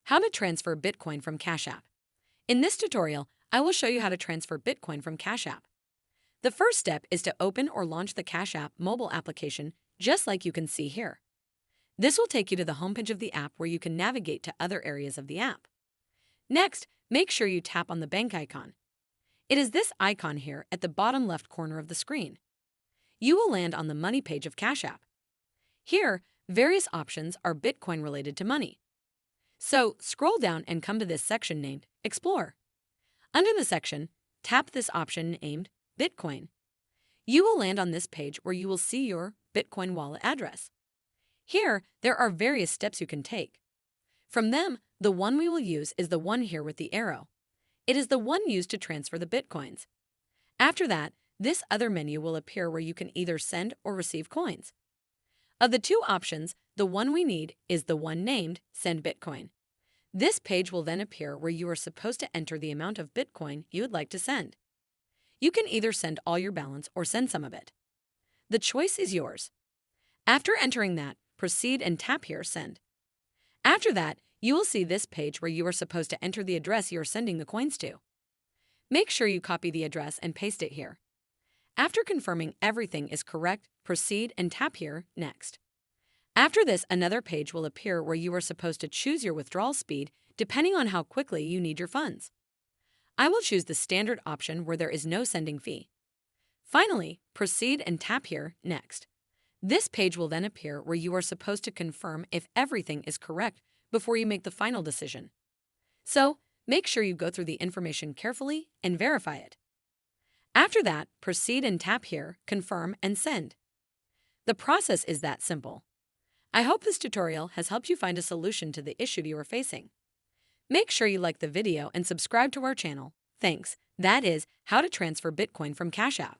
How to transfer Bitcoin from Cash App. In this tutorial, I will show you how to transfer Bitcoin from Cash App. The first step is to open or launch the Cash App mobile application, just like you can see here. This will take you to the homepage of the app where you can navigate to other areas of the app. Next, make sure you tap on the bank icon. It is this icon here at the bottom left corner of the screen. You will land on the Money page of Cash App. Here, various options are Bitcoin related to money. So, scroll down and come to this section named Explore. Under the section, tap this option named Bitcoin. You will land on this page where you will see your Bitcoin wallet address. Here, there are various steps you can take. From them, the one we will use is the one here with the arrow. It is the one used to transfer the Bitcoins. After that, this other menu will appear where you can either send or receive coins. Of the two options, the one we need is the one named Send Bitcoin. This page will then appear where you are supposed to enter the amount of Bitcoin you would like to send. You can either send all your balance or send some of it. The choice is yours. After entering that, proceed and tap here Send. After that, you will see this page where you are supposed to enter the address you are sending the coins to. Make sure you copy the address and paste it here. After confirming everything is correct, proceed and tap here Next. After this, another page will appear where you are supposed to choose your withdrawal speed depending on how quickly you need your funds. I will choose the standard option where there is no sending fee. Finally, proceed and tap here Next. This page will then appear where you are supposed to confirm if everything is correct before you make the final decision. So, make sure you go through the information carefully and verify it. After that, proceed and tap here Confirm and Send. The process is that simple. I hope this tutorial has helped you find a solution to the issue you are facing. Make sure you like the video and subscribe to our channel. Thanks. That is how to transfer Bitcoin from Cash App.